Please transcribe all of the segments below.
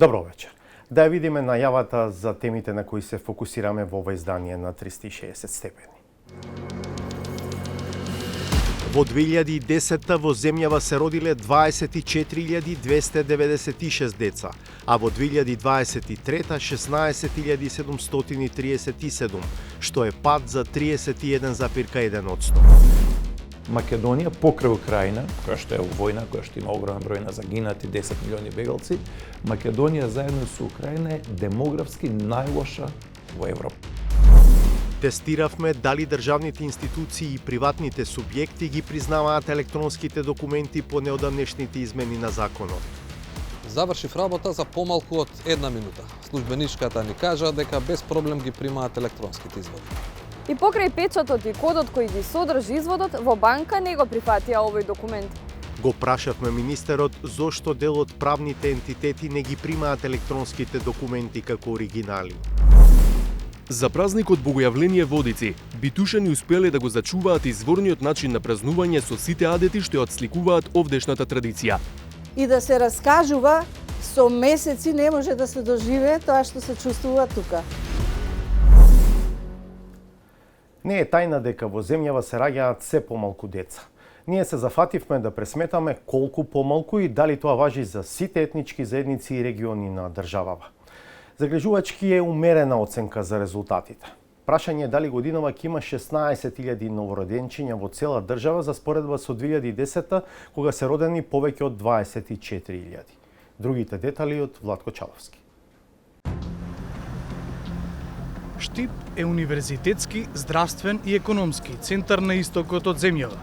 Добро вечер. Да ја видиме најавата за темите на кои се фокусираме во ова издание на 360 степени. Во 2010 во земјава се родиле 24.296 деца, а во 2023 16.737, што е пад за 31,1%. Македонија покрај Украина, која што е во војна, која што има огромен број на загинати, 10 милиони бегалци, Македонија заедно со Украина е демографски најлоша во Европа. Тестиравме дали државните институции и приватните субјекти ги признаваат електронските документи по неодамнешните измени на законот. Завршив работа за помалку од една минута. Службеничката ни кажа дека без проблем ги примаат електронските изводи. И покрај печатот и кодот кој ги содржи изводот, во банка не го прифатија овој документ. Го прашавме министерот зошто дел од правните ентитети не ги примаат електронските документи како оригинали. За празникот Богојавление Водици, битушани успеле да го зачуваат изворниот начин на празнување со сите адети што ја отсликуваат овдешната традиција. И да се раскажува со месеци не може да се доживее тоа што се чувствува тука. Не е тајна дека во земјава се раѓаат се помалку деца. Ние се зафативме да пресметаме колку помалку и дали тоа важи за сите етнички заедници и региони на државава. Загрижувачки е умерена оценка за резултатите. Прашање е дали годинава ќе има 16.000 новороденчиња во цела држава за споредба со 2010 кога се родени повеќе од 24.000. Другите детали од Владко Чаловски. Штип е универзитетски, здравствен и економски центар на истокот од земјава.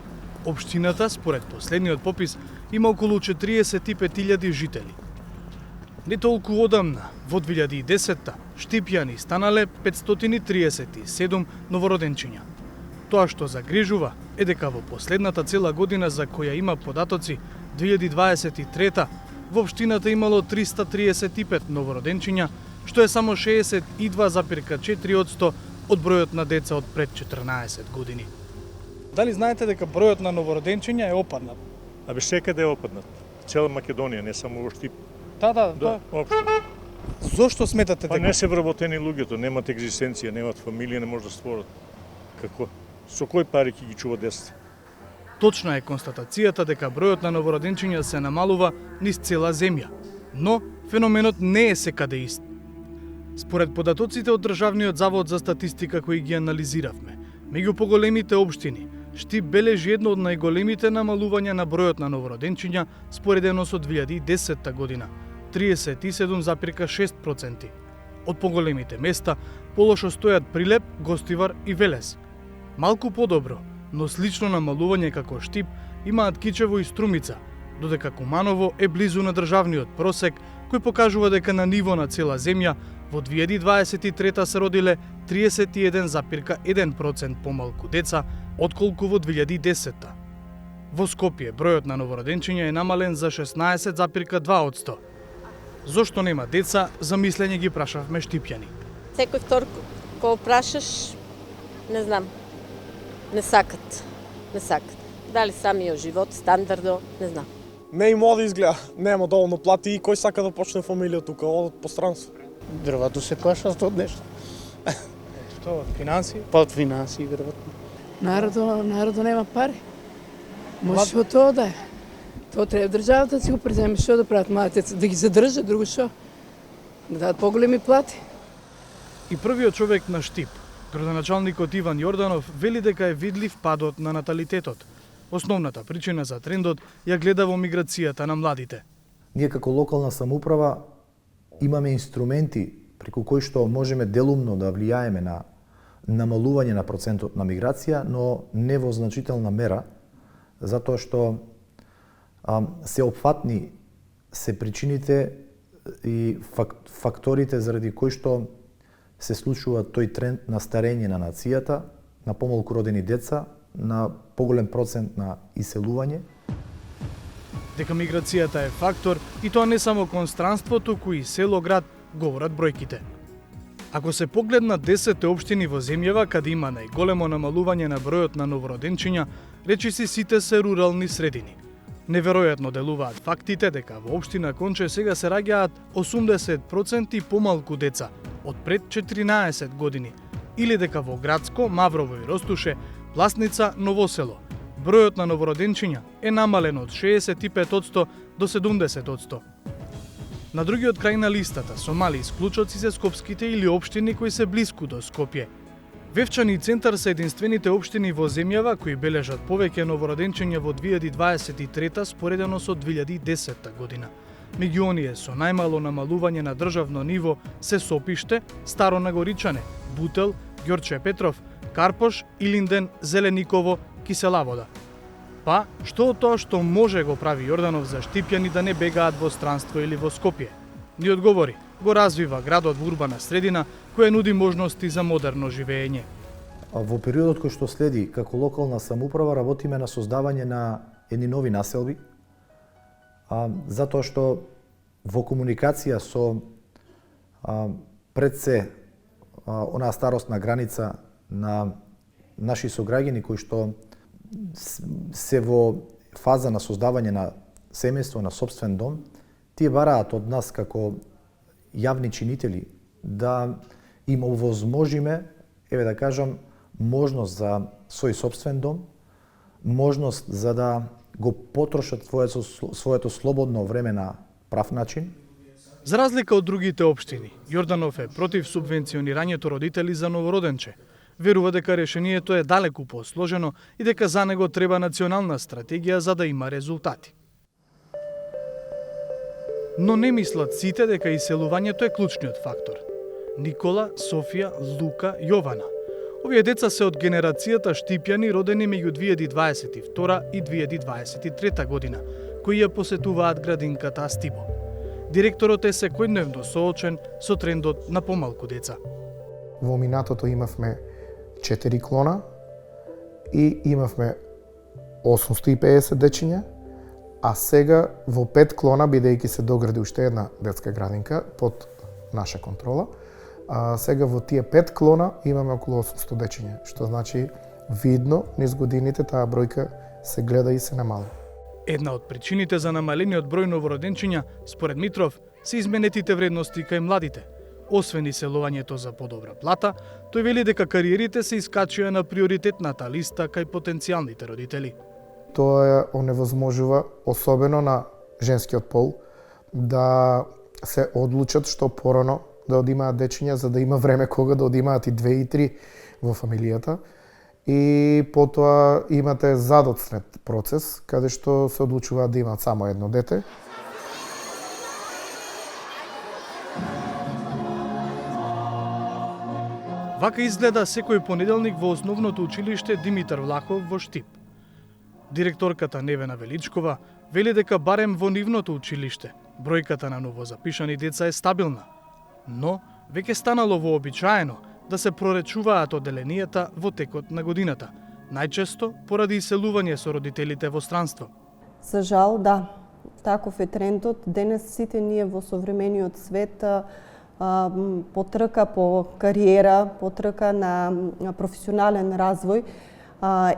Општината, според последниот попис, има околу 45.000 жители. Не толку одамна, во 2010-та, штипјани станале 537 новороденчиња. Тоа што загрижува е дека во последната цела година за која има податоци, 2023-та, во општината имало 335 новороденчиња, што е само 62,4% од бројот на деца од пред 14 години. Дали знаете дека бројот на новороденчиња е опаднат? Абе секаде е опаднат. Цела Македонија, не само во Штип. Да, општо. Зошто сметате дека? Не се вработени луѓето, немат екзистенција, немат фамилија, не може да створат. Како? Со кој пари ќе ги чува децата? Точна е констатацијата дека бројот на новороденчиња се намалува низ цела земја, но феноменот не е секаде ист. Според податоците од Државниот завод за статистика кои ги анализиравме, меѓу поголемите општини, Штип бележи едно од најголемите намалувања на бројот на новороденчиња споредено со 2010 година, 37,6%. Од поголемите места полошо стојат Прилеп, Гостивар и Велес. Малку подобро, но слично намалување како Штип имаат Кичево и Струмица, додека Куманово е близу на државниот просек, кој покажува дека на ниво на цела земја во 2023 се родиле 31,1% помалку деца отколку во 2010-та. Во Скопје бројот на новороденчиња е намален за 16,2%. Зошто нема деца, за мислење ги прашавме штипјани. Секој втор кога прашаш, не знам, не сакат. Дали самиот живот, стандардо, не знам. Не и млади изгледа, нема доволно плати и кој сака да почне фамилија тука, одат по странство. Дрвато се кашат од нешто. Што, од финансии? Па од финансии, веројатно. Народо нема пари. Може од тоа да е. Тоа треба државата да си го преземе, што да прават младите, да ги задржат, друго што? Да дадат поголеми плати. И првиот човек на Штип, градоначалникот Иван Јорданов, вели дека е видлив падот на наталитетот. Основната причина за трендот ја гледа во миграцијата на младите. Ние како локална самоуправа имаме инструменти преку кои што можеме делумно да влијаеме на намалување на процентот на миграција, но не во значителна мера, затоа што се опфатни се причините и факторите заради кои што се случува тој тренд на старење на нацијата, на помалку родени деца, на поголем процент на иселување. Дека миграцијата е фактор и тоа не само кон странството, кои село град говорат бројките. Ако се погледнат 10 општини во земјава каде има најголемо намалување на бројот на новороденчиња, речиси сите се рурални средини. Неверојатно делуваат фактите дека во општина Конче сега се раѓаат 80% помалку деца од пред 14 години, или дека во Градско, Маврово и Ростуше, Пласница, Новосело, бројот на новороденчиња е намален од 65% до 70%. На другиот крај на листата, со мали исклучоци се скопските или општини кои се блиску до Скопје. Вевчани и Центар се единствените општини во земјава кои бележат повеќе новороденчиња во 2023 споредено со 2010 година. Меѓу оние со најмало намалување на државно ниво се Сопиште, Старо Нагоричане, Бутел, Ѓорче Петров, Карпош, Илинден, Зелениково, Кисела Вода. Па, што од тоа што може го прави Јорданов за штипјани да не бегаат во странство или во Скопје? Ни одговори, го развива градот во урбана средина која нуди можности за модерно живење. Во периодот кој што следи, како локална самоуправа работиме на создавање на едни нови населби, затоа што во комуникација со пред се онаа старосна граница на наши сограѓани кои што се во фаза на создавање на семејство, на собствен дом, тие бараат од нас како јавни чинители да им овозможиме, еве да кажам, можност за свој собствен дом, можност за да го потрошат своето слободно време на прав начин. За разлика од другите општини, Јорданов е против субвенционирањето родители за новороденче. Верува дека решението е далеку посложено и дека за него треба национална стратегија за да има резултати. Но не мислат сите дека иселувањето е клучниот фактор. Никола, Софија, Лука, Јована. Овие деца се од генерацијата штипјани родени меѓу 2022 и 2023 година, кои ја посетуваат градинката Астибо. Директорот е секојдневно соочен со трендот на помалку деца. Во минатото имавме 4 клона и имавме 850 дечиња, а сега во 5 клона, бидејќи се догради уште една детска градинка под наша контрола, сега во тие 5 клона имаме околу 800 дечиња, што значи видно низ годините таа бројка се гледа и се намалува. Една од причините за намалениот број новороденчиња, според Митров, се изменетите вредности кај младите. Освен иселувањето за подобра плата, тој вели дека кариерите се искачија на приоритетната листа кај потенцијалните родители. Тоа ја оневозможува, особено на женскиот пол, да се одлучат што порано да одимаат дечиња, за да има време кога да одимаат и 2 и 3 во фамилијата. И потоа имате задоцнет процес, каде што се одлучуваат да имаат само едно дете. Вака изгледа секој понеделник во основното училиште Димитар Влахов во Штип. Директорката Невена Величкова вели дека барем во нивното училиште бројката на новозапишани деца е стабилна, но веќе станало вообичаено да се проречуваат оделенијата во текот на годината, најчесто поради иселување со родителите во странство. За жал, да, таков е трендот. Денес сите ние во современиот свет потрка по кариера, потрка на професионален развој,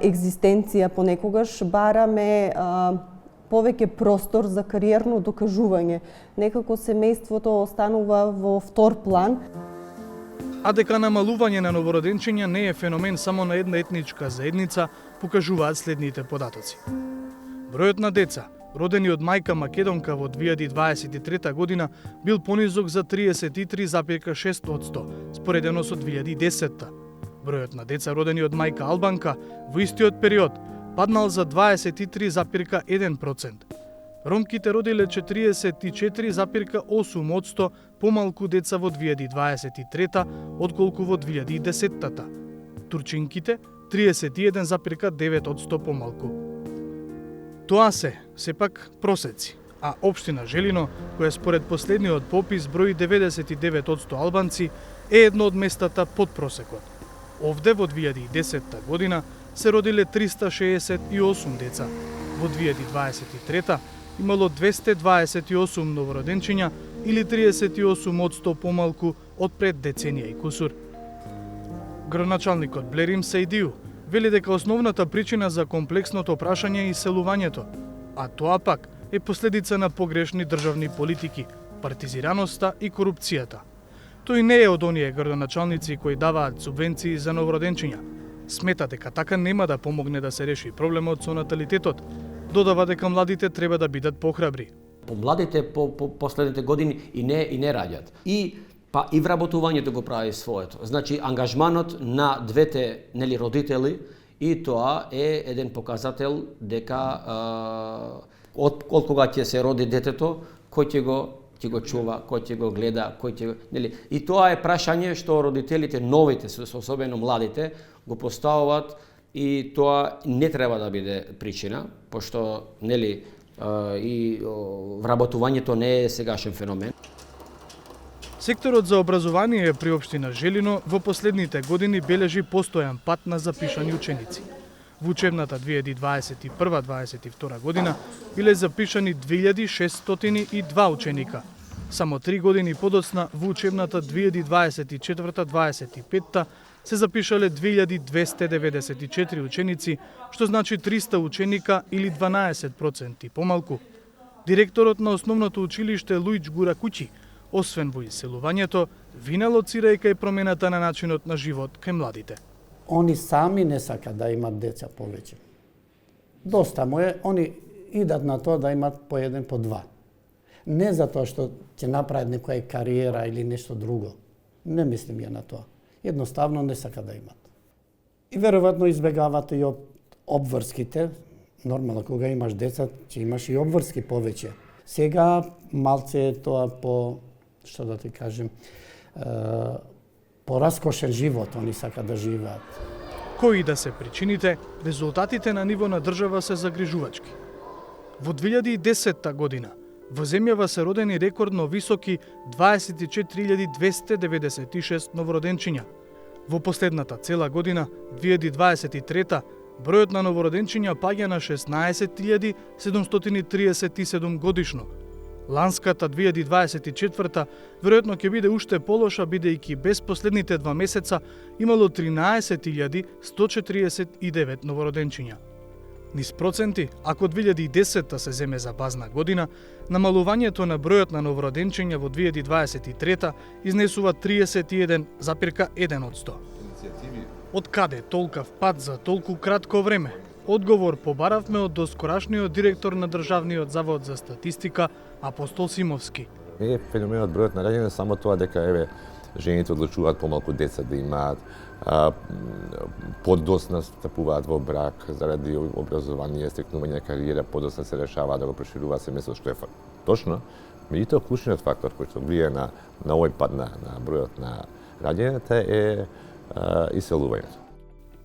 екзистенција понекогаш бараме повеќе простор за кариерно докажување. Некако семејството останува во втор план. А дека намалување на новороденчиња не е феномен само на една етничка заедница, покажуваат следните податоци. Бројот на деца родени од мајка македонка во 2023 година бил понизок за 33,6%, споредено со 2010. Бројот на деца родени од мајка албанка во истиот период паднал за 23,1%. Ромките родиле 44,8% помалку деца во 2023 отколку во 2010. Турчинките 31,9% помалку. Тоа се, сепак, просеци, а општина Желино, која според последниот попис брои 99% албанци, е едно од местата под просекот. Овде во 2010 година се родиле 368 деца. Во 2023 имало 228 новороденчиња или 38% помалку од пред деценија и кусур. Градоначалникот Блерим Саидиу вели дека основната причина за комплексното прашање е иселувањето, а тоа пак е последица на погрешни државни политики, партизираноста и корупцијата. Тој не е од оние градоначалници кои даваат субвенции за новороденчиња. Смета дека така нема да помогне да се реши проблемот со наталитетот. Додава дека младите треба да бидат похрабри. Младите по последните години и не раѓат. И вработувањето го прави своето. Значи ангажманот на двете родители и тоа е еден показател дека од кога ќе се роди детето, кој ќе го чува, кој ќе го гледа, И тоа е прашање што родителите, новите, особено младите, го поставуваат и тоа не треба да биде причина, пошто и вработувањето не е сегашен феномен. Секторот за образование при општина Желино во последните години бележи постојан пат на запишани ученици. Во учебната 2021-2022 година биле запишани 2602 ученика. Само 3 години подоцна во учебната 2024-2025 се запишале 2294 ученици, што значи 300 ученика или 12% помалку. Директорот на основното училиште Луиџ Гуракучи, освен во иселувањето, вина лоцира и кај промената на начинот на живот кај младите. Они сами не сакат да имат деца повеќе. Доста му е, они идат на тоа да имат по еден, по два. Не затоа што ќе направат некоја кариера или нешто друго. Не мислим ја на тоа. Едноставно не сакат да имат. И веројатно избегават и обврските. Нормално, кога имаш деца, ќе имаш и обврски повеќе. Сега малце е тоа по, што да ти кажем, пораскошен живот, они сакат да живеат. Кои да се причините, резултатите на ниво на држава се загрижувачки. Во 2010 година во земјава се родени рекордно високи 24.296 новороденчиња. Во последната цела година, 2023, бројот на новороденчиња паѓа на 16.737 годишно. Ланската 2024 веројатно ќе биде уште полоша, бидејќи без последните 2 месеца имало 13.149 новороденчиња. Низ проценти, ако 2010 се земе за базна година, намалувањето на бројот на новороденчиња во 2023 изнесува 31,1%. Од каде толкав пат за толку кратко време? Одговор побаравме од доскорашниот директор на Државниот завод за статистика Апостол Симовски. Не е феноменот бројот на раѓање само тоа дека жените одлучуваат помалку деца да имаат, подоцна стапуваат во брак заради образование, стекнување на кариера, подоцна се решава да го прошируваат семејството, што е точно. Меѓутоа, клучниот фактор кој што влие на овој пат на бројот на раѓањата е иселувањето.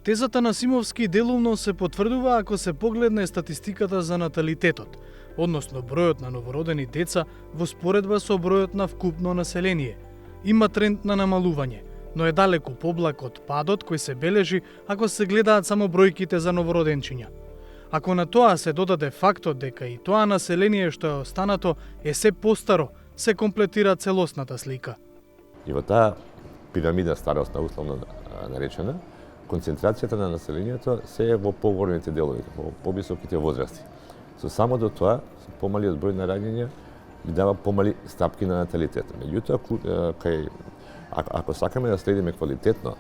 Тезата на Симовски делумно се потврдува ако се погледне статистиката за наталитетот, односно бројот на новородени деца во споредба со бројот на вкупно население. Има тренд на намалување, но е далеку поблак од падот кој се бележи ако се гледаат само бројките за новороденчиња. Ако на тоа се додаде фактот дека и тоа население што е останато е се постаро, се комплетира целосната слика. И во таа пирамида старосна, условно наречена, концентрацијата на населението се е во поголемите делови, во повисоките возрасти. Со само до тоа, со помалиот број на раѓања, ги дава помали стапки на наталитет. Меѓутоа, ако сакаме да следиме квалитетно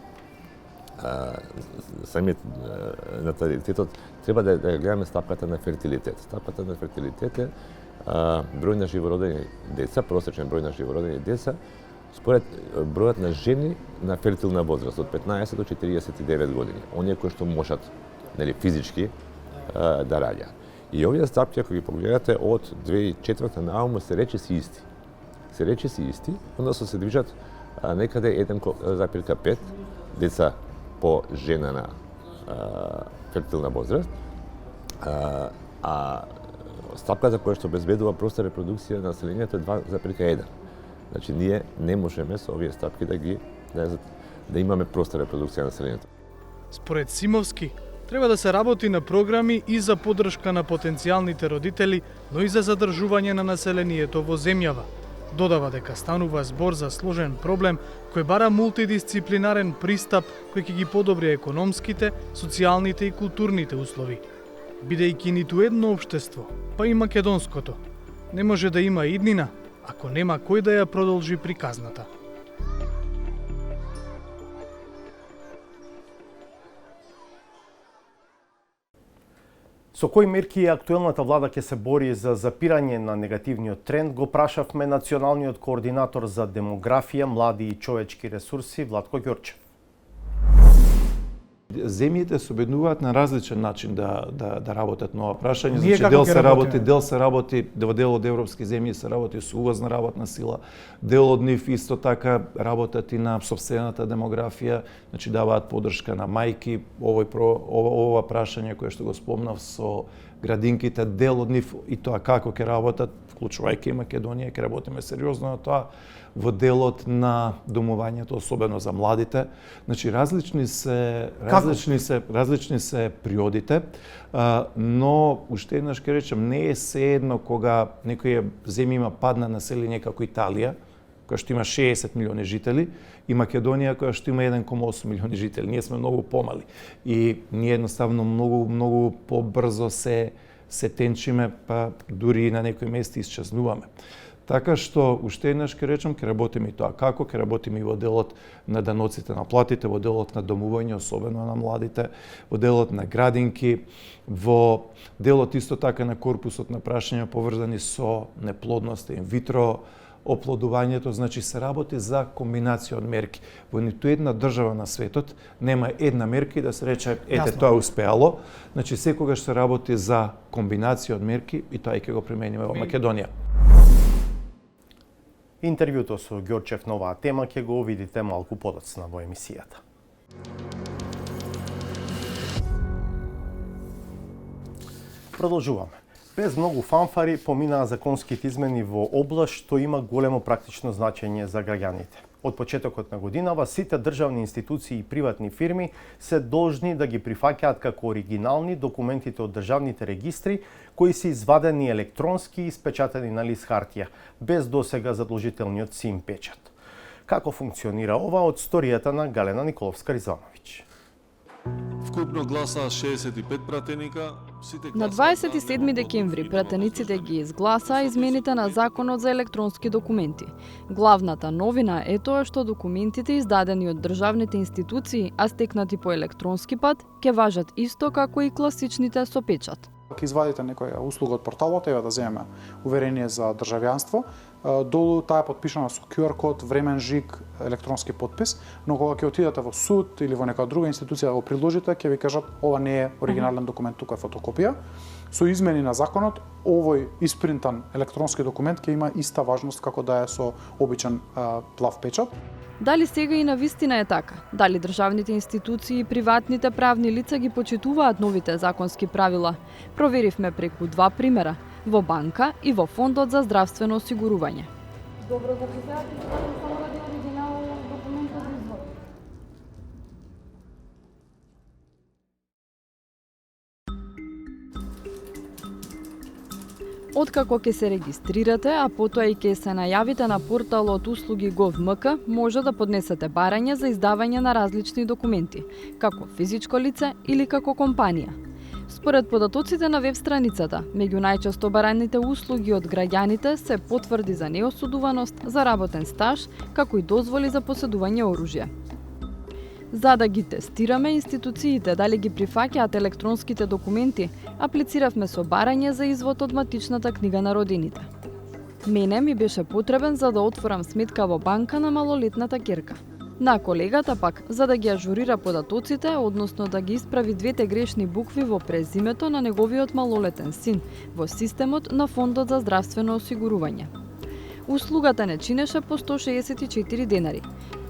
самиот наталитетот, треба да гледаме стапката на фертилитет. Стапката на фертилитет е број на живородени деца, просечен број на живородени деца, според бројот на жени на фертилна возраст од 15 до 49 години. Оние кои што можат физички да раѓаат. И овие стапки, ако ги погледате од 2004 наому, се речиси исти. Се речиси исти, односно се движат некаде 1,5 деца по жена на фертилна возраст, а стапката која што обезбедува проста репродукција на населението е 2,1. Значи, ние не можеме со овие стапки да имаме проста репродукција на населението. Според Симовски, треба да се работи на програми и за поддршка на потенцијалните родители, но и за задржување на населението во земјава. Додава дека станува збор за сложен проблем кој бара мултидисциплинарен пристап кој ќе ги подобри економските, социјалните и културните услови. Бидејќи ниту едно општество, па и македонското, не може да има иднина ако нема кој да ја продолжи приказната. Со кои мерки актуелната влада ќе се бори за запирање на негативниот тренд, го прашавме националниот координатор за демографија, млади и човечки ресурси Владко Ѓорчев. Земјите се обеднуваат на различен начин да работат на ова прашање. Ние Значи, како дел се работи, дел од европски земји се работи со увозна работна сила, дел од нив исто така работат и на сопствената демографија, значи даваат поддршка на мајки, ова прашање кое што го спомнав со градинките, дел од нив и тоа како ќе работат, вклучувајќи и Македонија, ќе работиме сериозно на тоа, во делот на домувањето, особено за младите. Значи, различни се приодите, но уште еднаш ќе речем, не е seедно кога некоја земја има падна население како Италија, која што има 60 милиони жители, и Македонија која што има 1,8 милиони жители. Ние сме многу помали и ние едноставно многу побрзо се тенчиме, па дури и на некои места исчезнуваме. Така што, уште еднаш ќе речем, ќе работиме и тоа како, ќе работиме и во делот на даноците на платите, во делот на домување, особено на младите, во делот на градинки, во делот исто така на корпусот на прашања поврзани со неплодноста, инвитро оплодувањето, значи се работи за комбинација од мерки. Во ниту една држава на светот нема една мерка и да се рече, ете, тоа успеало. Значи, секогаш се работи за комбинација од мерки и тоа и ќе го примениме во Македонија. Интервјуто со Ѓорчев на оваа тема ќе го видите малку подоцна во емисијата. Продолжуваме. Без многу фанфари поминаа законските измени во област што има големо практично значење за граѓаните. Од почетокот на годинава сите државни институции и приватни фирми се должни да ги прифаќаат како оригинални документите од државните регистри кои се извадени електронски и испечатени на лист хартија, без досега задолжителниот СИМ печат. Како функционира ова од сторијата на Галена Николовска-Ризановиќ? Вкупно гласа 65 пратеника. На 27 декември пратениците ги изгласаа измените на Законот за електронски документи. Главната новина е тоа што документите издадени од државните институции, а стекнати по електронски пат, ќе важат исто како и класичните со печат. Ке извадите некоја услуга од порталот, ева да земеме уверение за државјанство, долу таа е потпишана со QR код, времен жиг, електронски подпис, но кога ќе отидете во суд или во некоја друга институција да го приложите, ќе ви кажат ова не е оригинален документ, тука е фотокопија. Со измени на законот, овој испринтан електронски документ ќе има иста важност како да е со обичен плав печат. Дали сега и навистина е така? Дали државните институции и приватните правни лица ги почитуваат новите законски правила? Проверивме преку два примера, во банка и во Фондот за здравствено осигурување. Добро го признаате, само ради оригинал документот за извод. Откако ќе се регистрирате, а потоа и ќе се најавите на порталот услуги Gov.mk, може да поднесете барање за издавање на различни документи, како физичко лице или како компанија. Според податоците на веб страницата, меѓу најчесто бараните услуги од граѓаните се потврди за неосудуваност, за работен стаж, како и дозволи за поседување оружје. За да ги тестираме институциите дали ги прифаќаат електронските документи, аплициравме со барање за извод од матичната книга на родините. Мене ми беше потребен за да отворам сметка во банка на малолетната ќерка. На колегата пак, за да ги ажурира податоците, односно да ги исправи двете грешни букви во презимето на неговиот малолетен син во системот на Фондот за здравствено осигурување. Услугата не чинеше по 164 денари.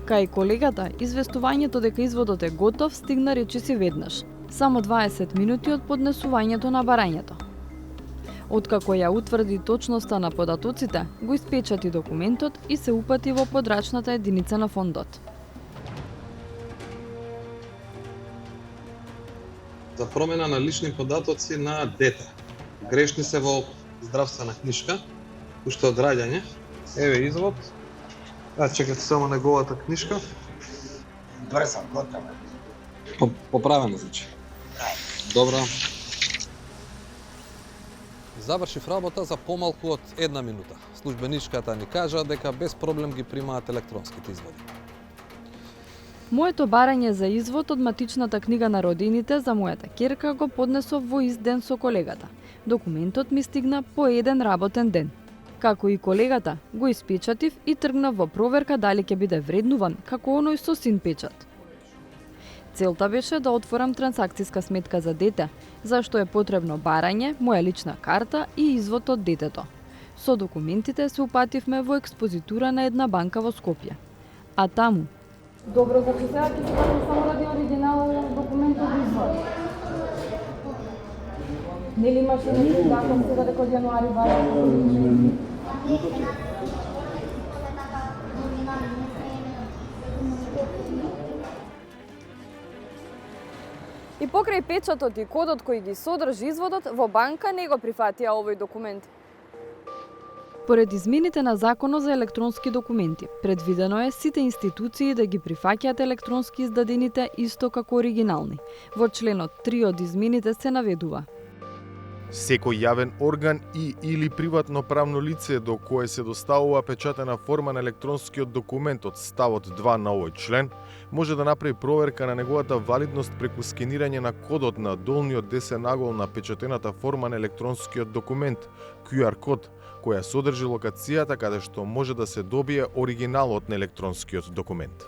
Кај колегата, известувањето дека изводот е готов стигна речиси веднаш, само 20 минути од поднесувањето на барањето. Откако ја утврди точноста на податоците, го испечати документот и се упати во подрачната единица на фондот. За промена на лични податоци на дете. Грешни се во здравствена книшка, уште од раѓање. Еве извод. Чекате само неговата книшка. Брзо, готово. Поправено, значи. Добро. Завршив работа за помалку од 1 минута. Службеничката ни кажа дека без проблем ги примаат електронските изводи. Моето барање за извод од матичната книга на родините за мојата ќерка го поднесов во ист ден со колегата. Документот ми стигна по еден работен ден. Како и колегата, го испечатив и тргнав во проверка дали ќе биде вреднуван како оној со син печат. Целта беше да отворам трансакциска сметка за дете, зашто е потребно барање, моја лична карта и извод од детето. Со документите се упативме во експозитура на една банка во Скопје. А таму... Добро, за сега ќе се кажам само ради оригинал документот извод. Нели имаше некој закон сега дека од јануари бара? И покрај печатот и кодот кој ги содржи изводот, во банка не го прифатија овој документ. Поред измените на Законот за електронски документи, предвидено е сите институции да ги прифаќаат електронски издадените исто како оригинални. Во членот 3 од измените се наведува: секој јавен орган и или приватно правно лице до кое се доставува печатена форма на електронскиот документ од ставот 2 на овој член, може да направи проверка на неговата валидност преку скенирање на кодот на долниот десен агол на печатената форма на електронскиот документ, QR код, која содржи локацијата каде што може да се добие оригиналот на електронскиот документ.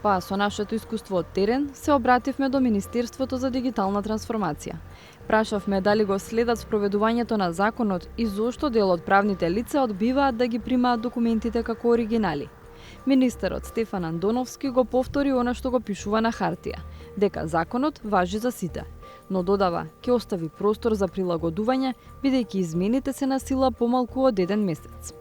Па со нашето искуство од терен се обративме до Министерството за дигитална трансформација. Прашавме дали го следат спроведувањето на законот и зошто дел од правните лица одбиваат да ги примаат документите како оригинали. Министерот Стефан Андоновски го повтори она што го пишува на хартија, дека законот важи за сите, но додава ќе остави простор за прилагодување, бидејќи измените се на сила помалку од 1 месец.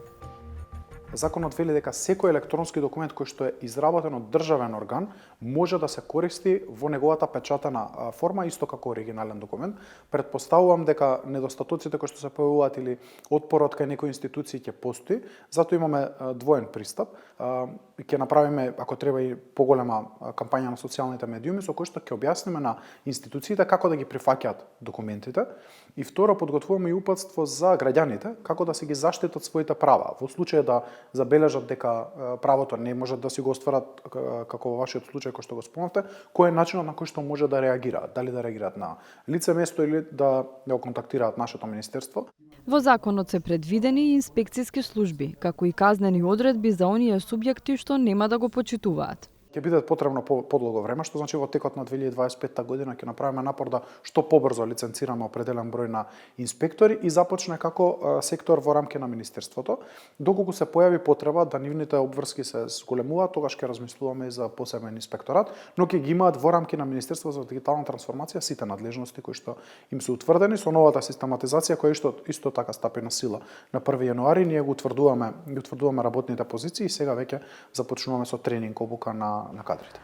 Законот вели дека секој електронски документ кој што е изработен од државен орган може да се користи во неговата печатена форма исто како оригинален документ. Претпоставувам дека недостатоците кои што се појавуваат или отпорот кај некои институции ќе постои, затоа имаме двоен пристап. Ќе направиме, ако треба, и поголема кампања на социјалните медиуми со кој што ќе објасниме на институциите како да ги прифаќаат документите. И второ, подготвуваме и упатство за граѓаните како да се ги заштитат своите права. Во случај да забележат дека правото не може да си го остварат како во вашиот случај кој што го спомнавте, кој е начинот на кој што може да реагираат, дали да реагираат на лице место или да го контактираат нашето министерство. Во законот се предвидени и инспекциски служби, како и казнени одредби за оние субјекти што нема да го почитуваат. Ќе биде потребно подолго време, што значи во текот на 2025 година ќе направиме напор да што побрзо лиценцираме определен број на инспектори и започне како сектор во рамки на министерството. Доколку се појави потреба да нивните обврски се зголемуваат, тогаш ќе размислуваме и за посебен инспекторат, но ќе ги имаат во рамки на Министерството за дигитална трансформација сите надлежности кои што им се утврдени со новата систематизација која исто така стапи на сила на 1 јануари. Ние го утврдуваме работните позиции и сега веќе започнуваме со тренинг, обука на кадрите.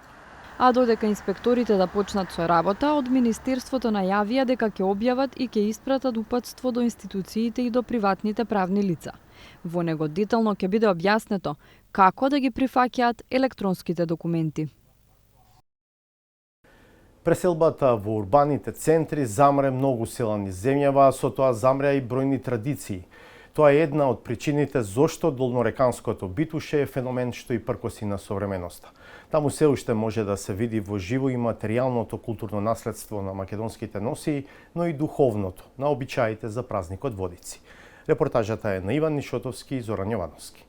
А додека инспекторите да почнат со работа, од Министерството најавија дека ќе објават и ќе испратат упатство до институциите и до приватните правни лица. Во него детално ќе биде објаснето како да ги прифаќаат електронските документи. Преселбата во урбаните центри замре многу села низ земјава, а со тоа замреа и бројни традиции. Тоа е една од причините зошто долнореканското битуше е феномен што и пркоси на современоста. Таму се уште може да се види во живо и материјалното културно наследство на македонските носии, но и духовното на обичаите за празникот Водици. Репортажата е на Иван Нишотовски и Зоран Јовановски.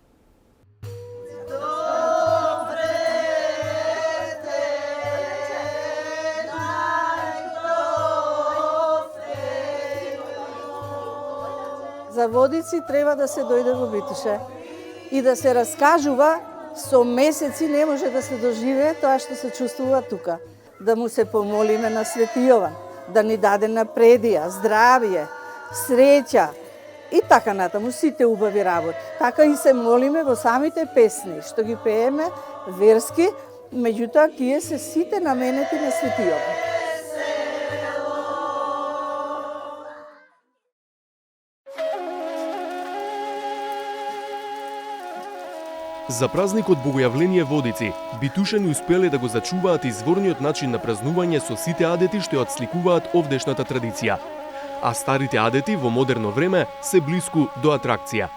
За Водици треба да се дојде во Битуше и да се раскажува. Со месеци не може да се доживее тоа што се чувствува тука. Да му се помолиме на Свети Јован, да ни даде напредија, здравје, среќа и така натаму сите убави работи. Така и се молиме во самите песни што ги пееме верски, меѓутоа тие се сите наменети на Свети Јован. За празникот Богојавление Водици, битушани успеле да го зачуваат изворниот начин на празнување со сите адети што ја отсликуваат овдешната традиција. а старите адети во модерно време се блиску до атракција.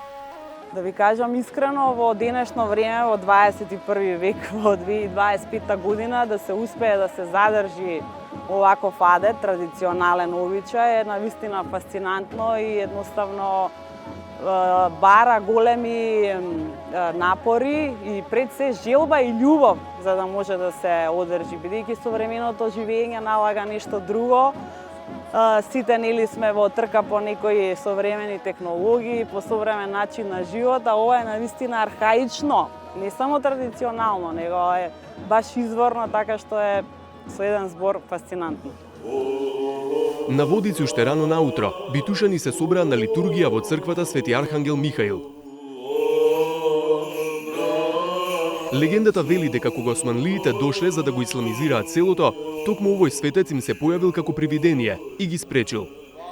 Да ви кажам искрено, во денешно време, во 21. век, во 2025 година, да се успее да се задржи оваков адет, традиционален обичај, е навистина фасцинантно и едноставно бара големи напори и пред се желба и љубов за да може да се одржи, бидејќи современото живење налага нешто друго. Сите нели сме во трка по некои современи технологии, по современ начин на живот, а ова е навистина архаично, не само традиционално, него е баш изворно, така што е со еден збор фасцинантно. На Водици уште рано наутро, битушани се собраа на литургија во црквата Свети Архангел Михаил. Легендата вели дека кога османлиите дошле за да го исламизираат селото, токму овој светец им се појавил како привидение и ги спречил.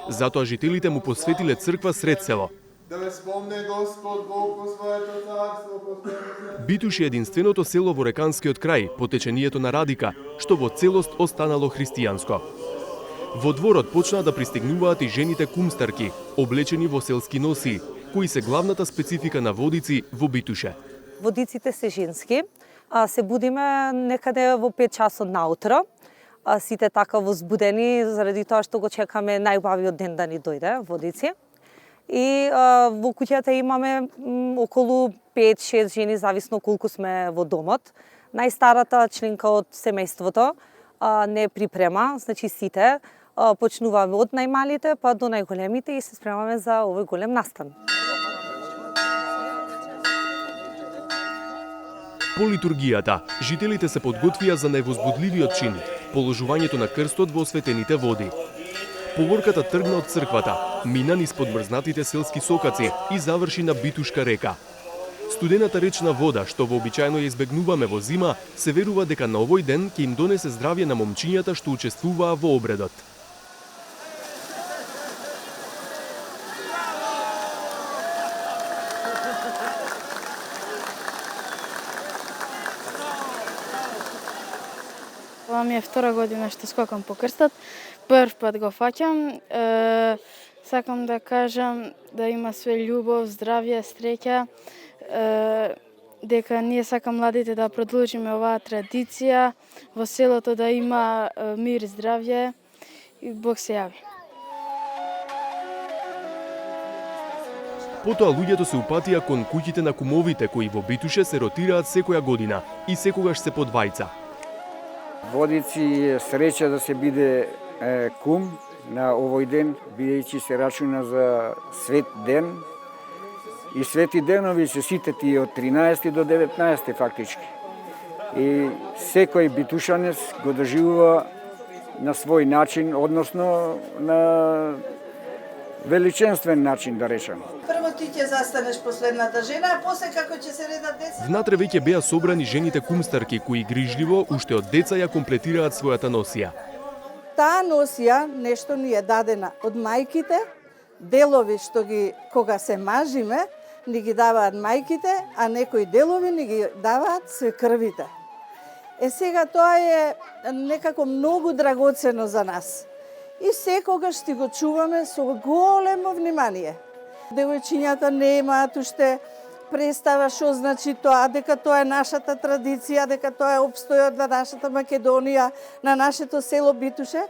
Затоа жителите му посветиле црква сред село. Да ме спомне Господ Бог по своето царство. Битуш е единственото село во Реканскиот крај, по течението на Радика, што во целост останало христијанско. Во дворот почнаа да пристигнуваат и жените кумстарки, облечени во селски носи, кои се главната специфика на Водици во Битуше. Водиците се женски, се будиме некаде во 5 часот наутро. Сите така возбудени заради тоа што го чекаме најубавиот ден да ни дојде Водици. И во куќата имаме околу 5-6 жени, зависно колку сме во домот. Најстарата членка од семејството не припрема, значи сите почнуваме од најмалите па до најголемите и се спремаме за овој голем настан. По литургијата, жителите се подготвија за највозбудливиот чин, положувањето на крстот во осветените води. Поворката тргна од црквата, мина низ подмрзнатите селски сокаци и заврши на Битушка река. Студената речна вода, што вообичаено ја избегнуваме во зима, се верува дека на овој ден ќе им донесе здравје на момчињата што учествуваа во обредот. Ова ми е втора година што скокам по крстот. Прв пат го фаќам. Сакам да кажам да има све љубов, здравје, среќа. Дека ние сакам младите да продолжиме оваа традиција, во селото да има мир и здравје и Бог се јави. Потоа луѓето се упатија кон куќите на кумовите кои во Битуше се ротираат секоја година и секогаш се по двајца. Водици е среќа да се биде кум на овој ден, бидејќи се рачуна за свет ден. И свети денови се сите тие од 13 до 19 фактички. И секој битушанец го доживува на свој начин, односно на величенствен начин, да речем. Прво ти ќе застанеш последната жена, а после како ќе се редат деца? Внатре веќе беа собрани жените кумстарки кои грижливо уште од деца ја комплетираат својата носија. Таа носија нешто ни е дадена од мајките, делови што ги кога се мажиме, ни ги даваат мајките, а некои делови ни ги даваат свекрвите. Сега тоа е некако многу драгоцено за нас. И секогаш ти го чуваме со големо внимание. Девојчињата немаат уште представа што значи тоа, дека тоа е нашата традиција, дека тоа е опстојот на нашата Македонија, на нашето село Битуше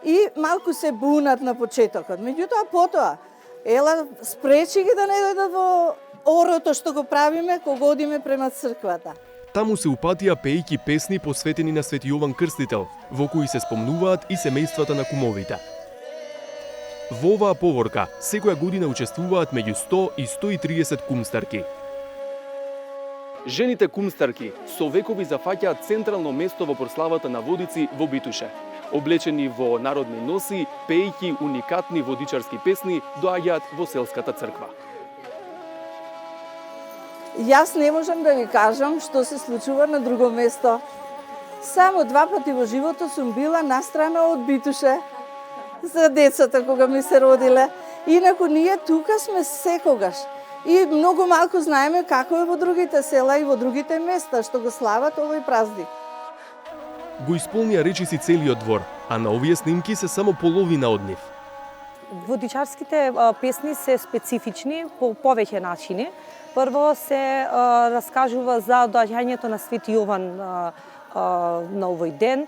и малку се бунат на почетокот. Меѓутоа потоа, ела спречи ги да не дојдат во орото што го правиме кога одиме према црквата. Таму се упатија пејки песни посветени на Свети Јован Крстител, во кои се спомнуваат и семејствата на кумовите. Во оваа поворка секоја година учествуваат меѓу 100 и 130 кумстарки. Жените кумстарки со векови зафаќаат централно место во прославата на Водици во Битуше. Облечени во народни носи, пејки уникатни водичарски песни доаѓаат во селската црква. Јас не можам да ви кажам што се случува на друго место. Само 2 пати во животот сум била настрана од Битуше за децата кога ми се родиле. Инаку ние тука сме секогаш. И многу малку знаеме како е во другите села и во другите места што го слават овој празник. Го исполнија речиси целиот двор, а на овие снимки се само половина од нив. Водичарските песни се специфични по повеќе начини. Прво се раскажува за доаѓањето на Свети Јован на овој ден,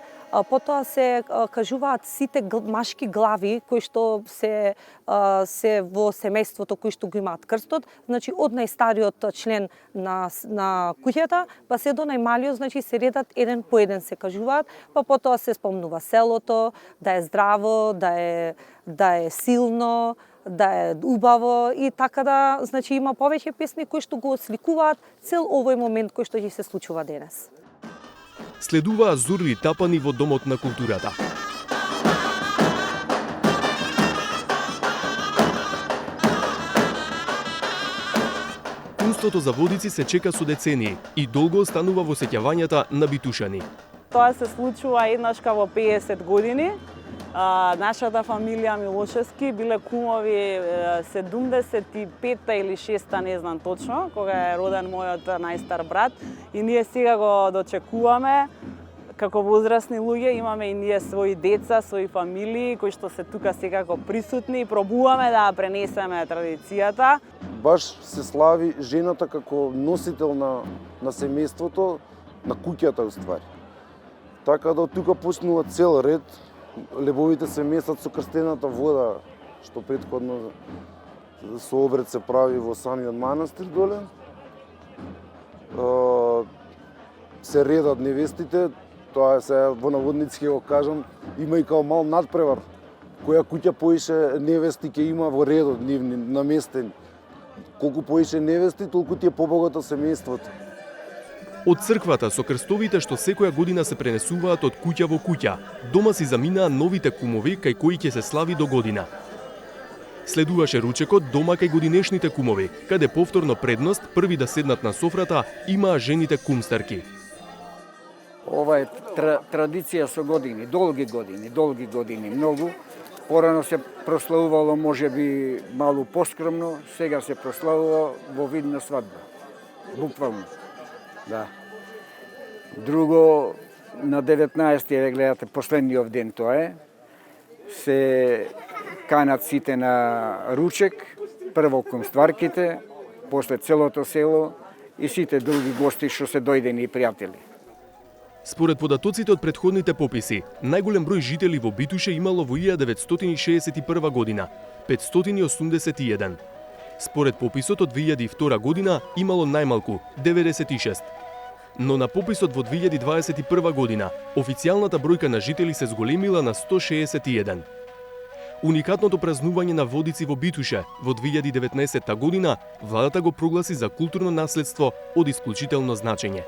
потоа се кажуваат сите машки глави кои што се во семејството кои што го имаат крстот, значи од најстариот член на куќата па се до најмалиот, значи се редат еден по еден се кажуваат, па потоа се спомнува селото, да е здраво, да е силно, да е убаво и така да, значи има повеќе песни кои што го осликуваат цел овој момент кој што ќе се случува денес. Следуваа зурли тапани во Домот на културата. Пустото за Водици се чека со децении и долго останува во сеќавањата на битушани. Тоа се случува еднашка во 50 години. Нашата фамилија Милошевски биле кумови 75-та или 6-та, не знам точно, кога е роден мојот најстар брат. И ние сега го дочекуваме, како возрастни луѓе, имаме и ние своји деца, своји фамилии, кои што се тука сега го присутни и пробуваме да пренесеме традицијата. Баш се слави жената како носител на семејството, на куќата уствари. Така да од тука почнува цел ред. Лебовите се месат со крстената вода, што претходно со обред се прави во самиот манастир доле. Се редат невестите, тоа се во наводници ќе го кажам, има и као мал надпревар. Која куќа поише невести ќе има во редот нивни наместени. Колку поише невести, толку ти е побогато семејството. Од црквата со крстовите што секоја година се пренесуваат од куќа во куќа, дома си заминаа новите кумови кај кои ќе се слави до година. Следуваше ручекот дома кај годинешните кумови, каде повторно предност први да седнат на софрата имаа жените кумстарки. Ова е традиција со години, долги години, многу. Порано се прославувало можеби малку поскромно, сега се прославува во вид на свадба. Буквално. Да. Друго, на 19-ти, гледате, последниот ден тоа е, се канат сите на ручек, прво кумстварките, после целото село и сите други гости што се дојдени и пријатели. Според податоците од претходните пописи, најголем број жители во Битуше имало во 1961 година, 581. Според пописот од 2002 година имало најмалку 96. Но на пописот во 2021 година официјалната бројка на жители се зголемила на 161. Уникатното празнување на Водици во Битуше во 2019 година владата го прогласи за културно наследство од исклучително значење.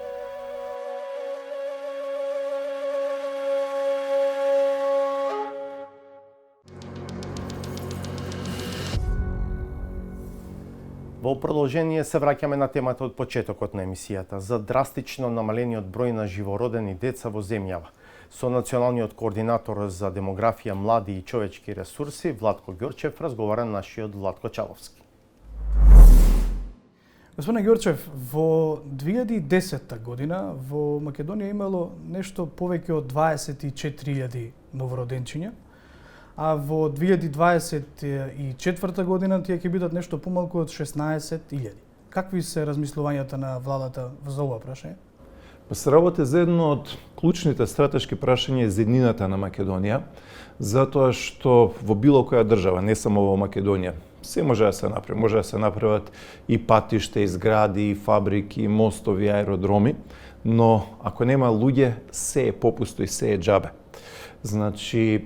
Во продолжение се враќаме на темата од почетокот на емисијата за драстично намалениот број на живородени деца во земјава. Со националниот координатор за демографија, млади и човечки ресурси Владко Ѓорчев разговара нашиот Владко Чаловски. Господине Ѓорчев, во 2010 година во Македонија имало нешто повеќе од 24.000 новороденчиња, а во 2024 година тие ќе бидат нешто помалку од 16.000. Какви се размислувањата на владата за ова прашање? Се работи за едно од клучните стратешки прашања за еднината на Македонија, затоа што во било која држава, не само во Македонија, се може да се направи. Може да се направат и патишта, и згради, и фабрики, и мостови, аеродроми, но ако нема луѓе, се е попусто и се е џабе. Значи,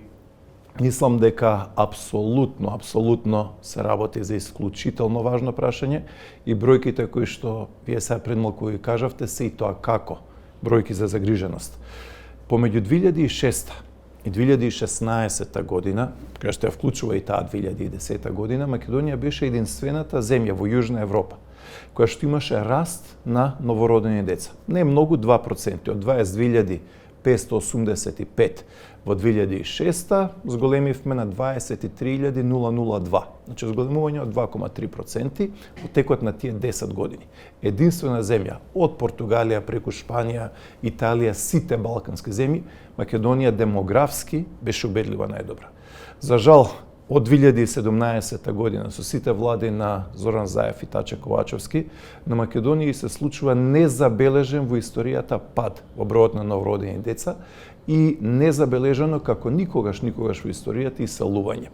мислам дека апсолутно се работи за исклучително важно прашање и бројките кои што вие сега пред малку ги кажавте се и тоа како бројки за загриженост. Помеѓу 2006 и 2016 година, кога што ја вклучува и таа 2010 година, Македонија беше единствената земја во Јужна Европа која што имаше раст на новородени деца. Не многу, 2%, од 22.585 во 2006 зголемивме на 23.002. Значи зголемување од 2,3% во текот на тие 10 години. Единствена земја од Португалија преку Шпанија, Италија, сите балкански земји, Македонија демографски беше убедливо најдобра. За жал, од 2017 година со сите влади на Зоран Заев и Таче Ковачевски, на Македонија се случува незабележен во историјата пад во бројот на новородени деца и незабележено како никогаш во историјата иселување.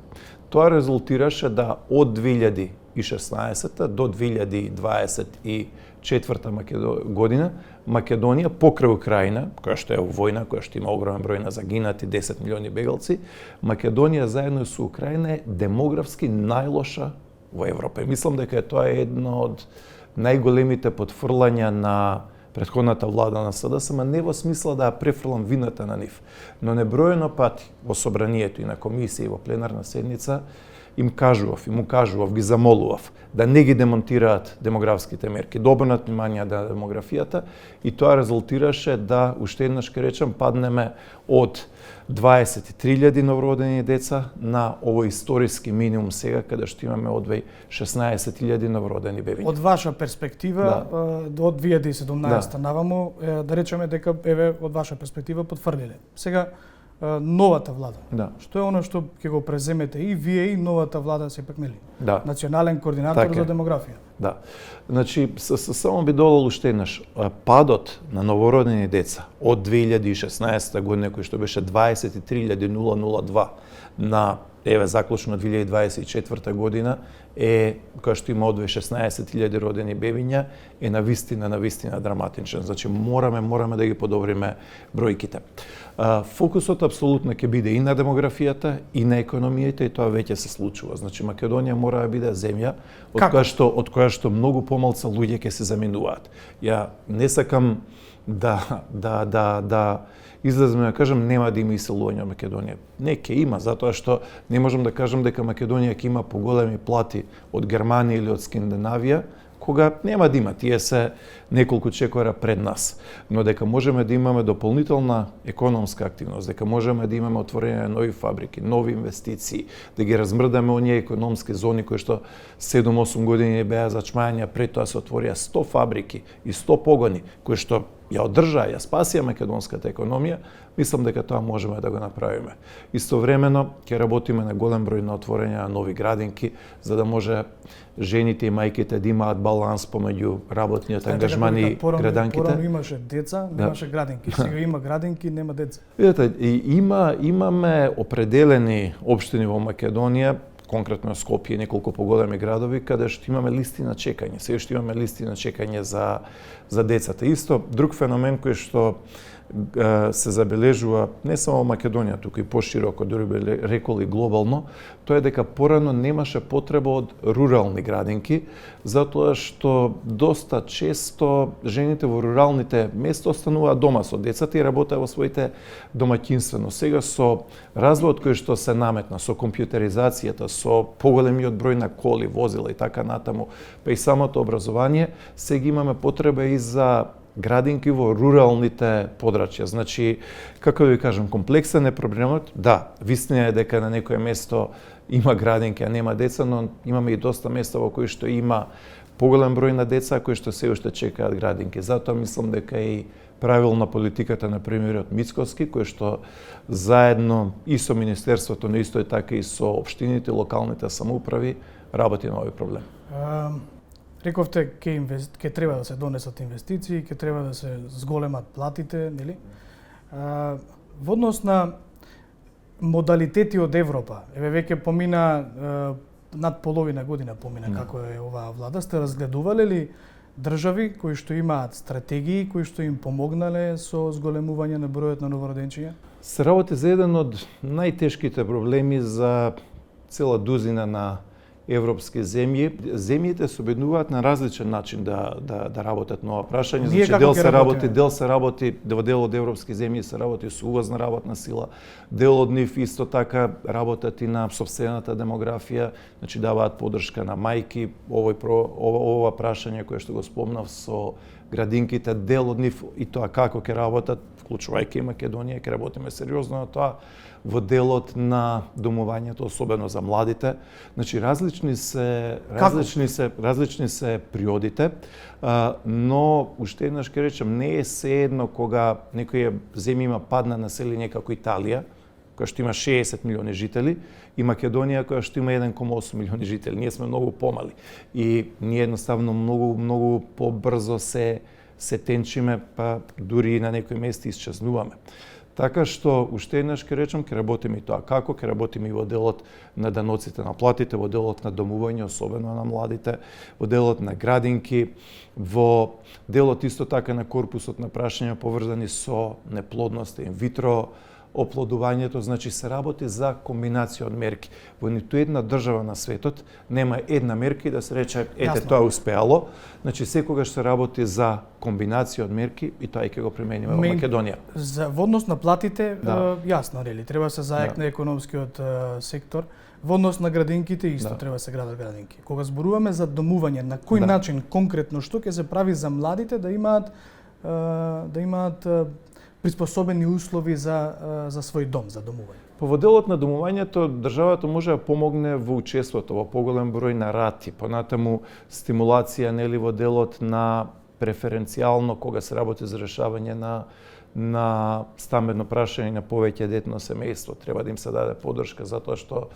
Тоа резултираше да од 2016 до 2024 година Македонија покрај Украина, која што е во војна, која што има огромен број на загинати, 10 милиони бегалци, Македонија заедно со Украина е демографски најлоша во Европа. И мислам дека тоа е едно од најголемите потфрлања на претходната влада на СДС, ама не во смисла да ја префрлам вината на нив, но неброено пати во собранието и на комисија и во пленарна седница им кажував, ги замолував да не ги демонтираат демографските мерки, да обрнат внимание на демографијата и тоа резултираше да, уште еднаш ке речем, паднеме од 23.000 новородени деца на овој историски минимум сега, каде што имаме од 16.000 новородени бебиња. Од ваша перспектива, до 2017 наваму, да речеме дека, еве, од ваша перспектива потврдиле. Сега, новата влада. Да. Што е оно што ќе го преземете и вие и новата влада сепак, нели? Да. Национален координатор за демографија. Да. Значи, само би додал уште еднаш, падот на новородени деца од 2016 година, кој што беше 23.002 на заклучно 2024 година, која што има од 16.000 родени бебиња, е навистина драматичен. Значи, мораме да ги подобриме бројките. Фокусот апсолутно ќе биде и на демографијата, и на економијата, и тоа веќе се случува. Значи, Македонија мора да биде земја од која што многу помалку луѓе ќе се заминуваат. Ја не сакам да излезем да кажам нема да има иселување во Македонија. Не, ќе има, затоа што не можам да кажам дека Македонија ќе има поголеми плати од Германија или од Скандинавија, кога нема да има, тие се неколку чекора пред нас. Но дека можеме да имаме дополнителна економска активност, дека можеме да имаме отворење на нови фабрики, нови инвестиции, да ги размрдаме оние економски зони кои што 7-8 години беа зачмајани, пред тоа се отворија 100 фабрики и 100 погони, кои што ја одржаа, ја спасија македонската економија, мислам дека тоа можеме да го направиме. Истовремено ќе работиме на голем број на отворење на нови градинки, за да може жените и мајките да имаат баланс помеѓу работниот ангажман и граданките. Порано имаше деца, немаше градинки. Сега има градинки, нема деца. Видете, имаме определени општини во Македонија, конкретно Скопје и неколку поголеми градови, каде што имаме листи на чекање. Сега што имаме листи на чекање за децата. Исто, друг феномен кој што се забележува не само во Македонија, туку и пошироко, дури би рекол и глобално, тоа е дека порано немаше потреба од рурални градинки, затоа што доста често жените во руралните места остануваат дома со децата и работеа во своите домаќинства. Но сега со развојот кој што се наметна, со компјутеризацијата, со поголемиот број на коли, возила и така натаму, па и самото образование, сега имаме потреба и за градинки во руралните подрачја. Значи, како да ви кажам, комплексен е проблемот. Да, вистина е дека на некое место има градинки, а нема деца, но имаме и доста места во кои што има поголем број на деца кои што се уште чекаат градинки. Затоа мислам дека и правилна политиката на премиерот Мицкоски, кој што заедно и со Министерството, но исто и така и со општините, локалните самоуправи, работи на овој проблем. Рековте, ќе треба да се донесат инвестиции, ќе треба да се зголемат платите, нели? Во однос на модалитети од Европа, еве веќе помина над половина година помина како е оваа влада, сте разгледувале ли држави кои што имаат стратегии, кои што им помогнале со зголемување на бројот на новороденчиња? Се работи за еден од најтешките проблеми за цела дузина на европски земји. Земјите се обеднуваат на различен начин да работат на ова прашање. Значи, дел се работи, дел од европски земји се работи со увозна работна сила, дел од нив исто така работат и на сопствената демографија, значи даваат поддршка на мајки, ова прашање кое што го спомнав со градинките, дел од нив и тоа како ќе работат, вклучувајќи и Македонија, ќе работиме сериозно на тоа, во делот на домувањето, особено за младите. Значи, различни се приодите, но уште еднаш ќе речем, не е се едно кога некоја земја има падна население како Италија, која што има 60 милиони жители, и Македонија која што има 1,8 милиони жители. Ние сме многу помали. И ние едноставно многу побрзо се тенчиме, па дури и на некои места исчезнуваме. Така што, уште еднаш ќе речам, ќе работиме и тоа. Како? Ќе работиме и во делот на даноците на платите, во делот на домување, особено на младите, во делот на градинки, во делот исто така на корпусот на прашања поврзани со неплодноста, инвитро оплодувањето, значи се работи за комбинација од мерки. Во ниту една држава на светот нема една мерка и да се рече, ете, тоа успеало. Значи, секогаш се работи за комбинација од мерки и тоа и ќе го примениме во Македонија. За во однос на платите, јасно, нели, треба се зајакне економскиот сектор. Во однос на градинките исто треба се градат градинки. Кога зборуваме за домување, на кој начин конкретно што ќе се прави за младите да имаат приспособени услови за свој дом, за домување? По во делот на домувањето, државата може да помогне во учеството, во поголем број на рати, понатаму стимулација, нели, во делот на преференцијално кога се работи за решавање на стамбено прашање на повеќе детно семејство. Треба да им се даде поддршка затоа што,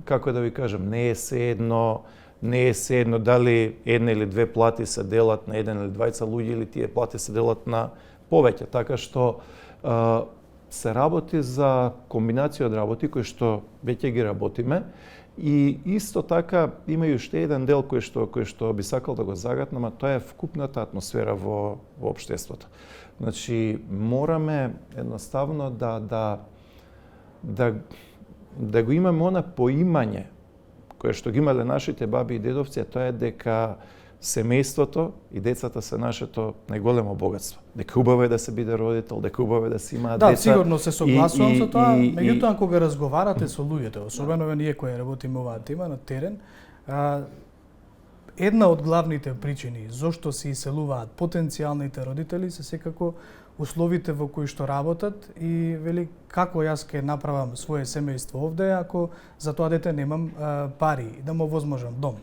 како да ви кажам, не е се едно дали една или две плати се делат на еден или двајца луѓе или тие плати се делат на повеќе, така што се работи за комбинација од работи кои што веќе ги работиме и исто така има и уште еден дел кој што би сакал да го загатнам, а тоа е вкупната атмосфера во општеството. Значи мораме едноставно да го имаме она поимање кое што ги имале нашите баби и дедовци, а тоа е дека семејството и децата се нашето најголемо богатство. Дека убаво е да се биде родител, дека убаво е да се имаат деца. Да, сигурно се согласувам со тоа, меѓутоа кога разговарате со луѓето, особено ние кои работиме оваа тема на терен, една од главните причини зошто се иселуваат потенцијалните родители се секако условите во кои што работат и вели како јас ќе направам свое семејство овде ако за тоа дете немам пари да му возможам дом.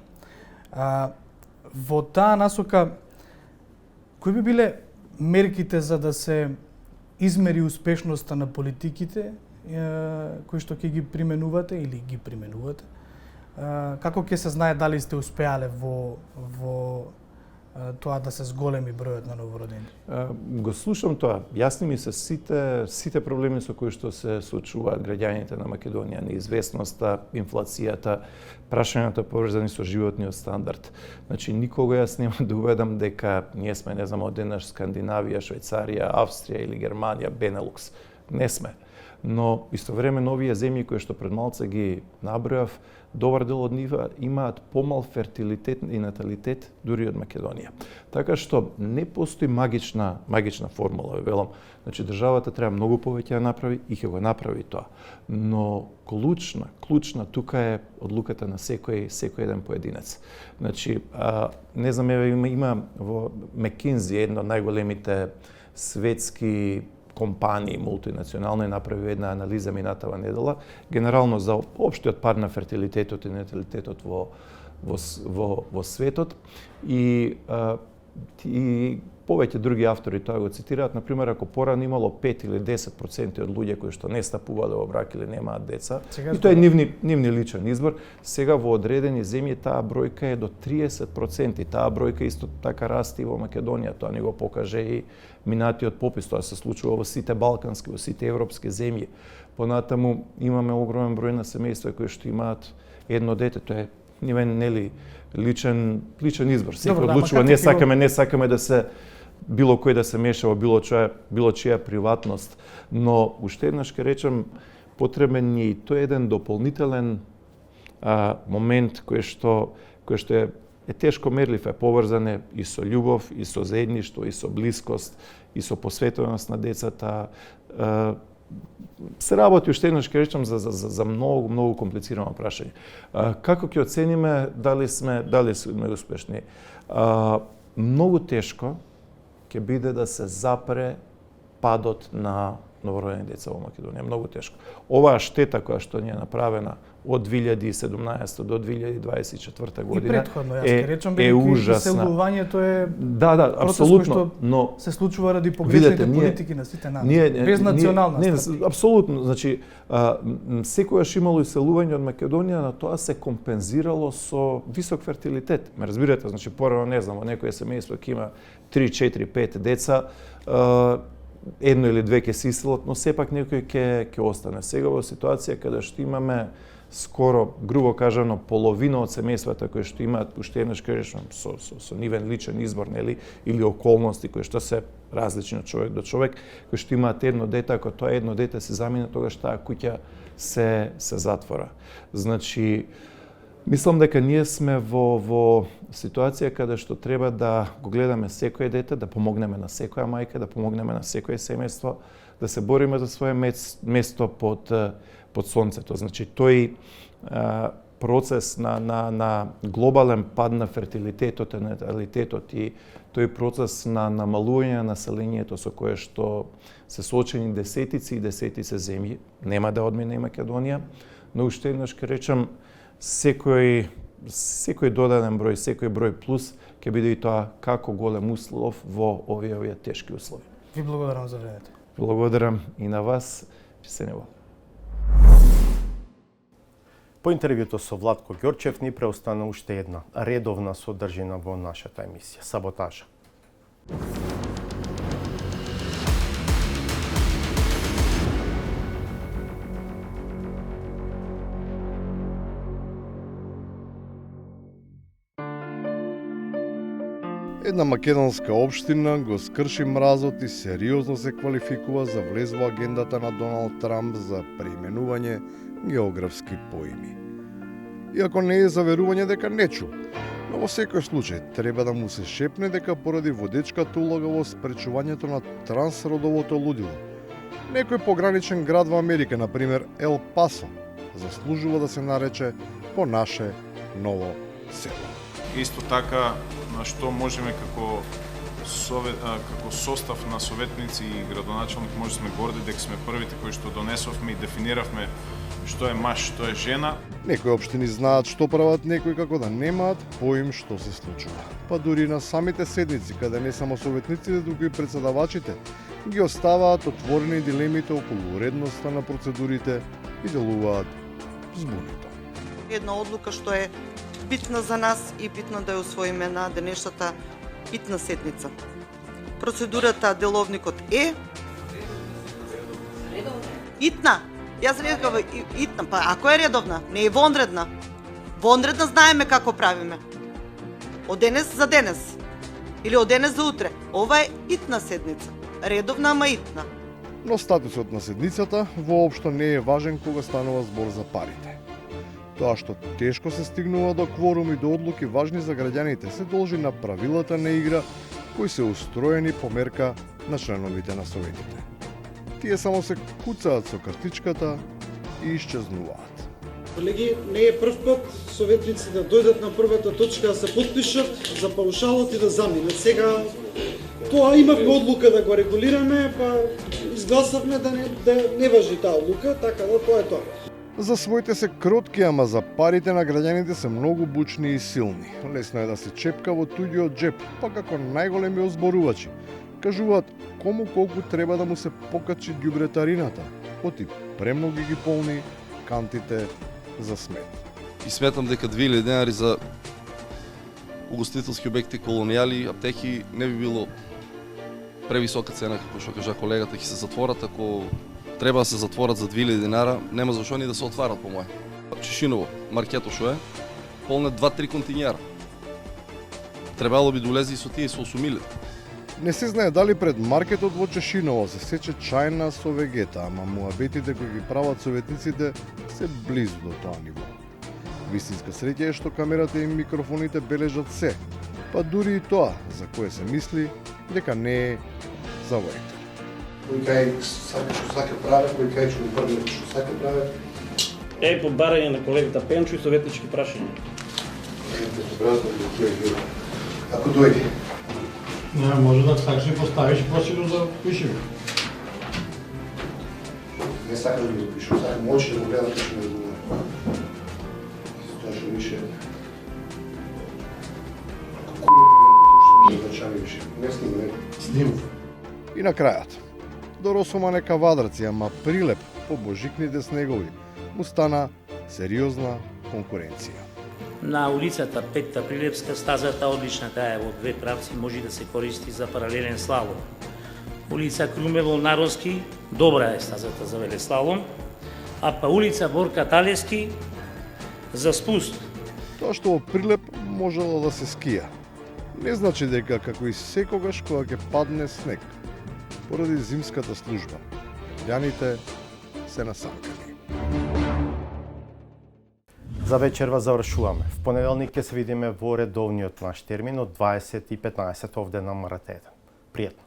Во таа насока, кои би биле мерките за да се измери успешноста на политиките кои што ќе ги применувате или ги применувате? Како ќе се знае дали сте успеале во тоа да се зголеми бројот на новородени? Го слушам тоа. Јасни ми се сите проблеми со кои што се соочуваат граѓаните на Македонија, неизвестноста, инфлацијата, прашањата поврзани со животниот стандард. Значи никога јас нема да уведам дека ние сме, не знам, одеднаш Скандинавија, Швајцарија, Австрија или Германија, Бенелукс. Не сме. Но истовремено овие земји кои што пред малце ги набројав, добар дел од нива имаат помал фертилитет и наталитет дури од Македонија. Така што не постои магична формула, ве велам. Значи државата треба многу повеќе да направи и ќе го направи тоа. Но клучна тука е одлуката на секој еден поединец. Значи не знам, има во McKinsey едно од најголемите светски компании мултинационални направи една анализа минатава недела, генерално за општиот пар на фертилитетот и наталитетот во светот и повеќе други автори тоа го цитираат. Например, ако порано имало 5 или 10% од луѓе кои што не стапувале во брак или немаат деца, и тоа е нивни личен избор, сега во одредени земји таа бројка е до 30%. Таа бројка исто така расте и во Македонија. Тоа ни го покаже и минатиот попис. Тоа се случува во сите балкански, во сите европски земји. Понатаму имаме огромен број на семејства кои што имаат едно дете. Тоа е нели личен избор. Секој одлучува, не сакаме да се било кој да се меша во било чија приватност, но уште еднаш ќе речем потребен е и тој еден дополнителен момент кој што е тешко мерлив, е поврзан и со љубов, и со заедништво, и со блискост, и со посветеност на децата. Се работи уште еднаш ќе речем за многу комплицирано прашање. Како ќе оцениме дали сме успешни? Многу тешко ќе биде да се запре падот на новородени деца во Македонија, многу тешко. Оваа штета која што ни е направена од 2017 до 2024 година и претходно, јас ќе речам, ужасна. Иселувањето е да, апсолутно, но се случува ради погрешните политики на сите нас. Без национална стратегија. Апсолутно, значи секогаш имало иселување од Македонија, на тоа се компензирало со висок фертилитет. Ме разбирате, значи порано не знам, во некој семејство ќе има 3, 4, 5 деца, едно или две ќе се иселат, но сепак некој ќе остане. Сега во ситуација каде што имаме скоро, грубо кажано, половина од семејствата кои што имаат уште еднаш кажам со нивен личен избор, нели, или околности кои што се различни од човек до човек, кои што имаат едно дете, ако тоа едно дете се замине, тогаш таа куќа се затвора. Значи, мислам дека ние сме во ситуација каде што треба да го гледаме секое дете, да помогнеме на секоја мајка, да помогнеме на секое семејство, да се бориме за свое место под сонцето. Значи, тој процес на глобален пад на фертилитетот и наталитетот и тој процес на намалување на населението со кое што се соочени десетици и десетици земји, нема да одмине и Македонија, но уште еднаш ќе речам, секој додаден број, секој број плюс ќе биде и тоа како голем услов во овие тешки услови. Ви благодарам за времето. Благодарам и на вас, че се нево. По интервјуто со Владко Ѓорчев ни преостана уште една редовна содржина во нашата емисија – Саботажа. Една македонска општина го скрши мразот и сериозно се квалификува за влез во агендата на Доналд Трамп за преименување географски поими. Иако не е заверување дека не чул, но во секој случај треба да му се шепне дека поради водечката улога во спречувањето на трансродовото лудило, некој пограничен град во Америка, например Ел Пасо, заслужува да се нарече по наше ново село. Исто така, на што можеме како состав на советници и градоначалник може сме горди дека сме првите кои што донесовме и дефиниравме што е маж, што е жена. Некои општини знаат што прават, некои како да немаат поим што се случува. Па дури на самите седници, каде не само советниците, туку и председавачите, ги оставаат отворени дилемите околу уредноста на процедурите и делуваат збунито. Една одлука што е битна за нас и битна да ја усвоиме на денешната итна седница. Процедурата деловникот е итна. Јас рекав итна, па ако е редовна, не е вонредна. Вонредна знаеме како правиме. Од денес за денес или од денес за утре. Ова е итна седница. Редовна, ама итна. Но статусот на седницата воопшто не е важен кога станува збор за парите. Тоа што тешко се стигнува до кворум и до одлуки важни за граѓаните се должи на правилата на игра кои се устроени по мерка на членовите на советите. Тие само се куцаат со картичката и исчезнуваат. Колеги, не е прв пат советниците да дојдат на првата точка да се подпишат за паушалот и да заминат. Сега тоа имавме одлука да го регулираме, па изгласавме да не важи таа одлука, така да тоа е тоа. За своите се кротки, ама за парите на граѓаните се многу бучни и силни. Лесно е да се чепка во туѓиот джеп, па како најголеми озборувачи. Кажуваат кому колку треба да му се покачи ѓубретарината, оти премногу ги полни кантите за смет. И сметам дека 2000 денари за угостителски обекти, колонијали, аптеки не би било превисока цена, како што кажа колегата, ќе се затворат ако треба да се затворат за 2000 динара, нема зашо ни да се отварат по моје. Чешиново, маркето што е, полне 2-3 континјера. Требало би да улезе и со тие и со 8.000. Не се знае дали пред маркетот во Чешиново се сече чајна со вегета, ама муабетите кои ги прават советниците се близу до тоа ниво. Вистинска среќа е што камерата и микрофоните бележат се, па дури и тоа за кое се мисли дека не е за војка. Кој кај сака што сака праве, кој кај што прве што сака праве. Е по барање на колегата Пенчо и советнички прашања. Ако дојде. Не, може да сакаш и поставиш просилу за пишеме. Не сакам да ги запишам, сакам очи да го гледам што ми одговори. Тоа што више... И на крајот, до Росома нека вадрци, ама Прилеп по божикните снегови му стана сериозна конкуренција. На улицата Петта Прилепска стазата одлична, таа е во две правци, може да се користи за паралелен слалом. Улица Крумево Наровски, добра е стазата за велеслалом, а па улица Борка Талески за спуст. Тоа што во Прилеп можело да се скија, не значи дека како и секогаш кога ќе падне снег, поради зимската служба, лјаните се насакани. За вечерва завршуваме. В понеделник ќе се видиме во редовниот наш термин од 20:15 овде на Марат 1. Пријатно.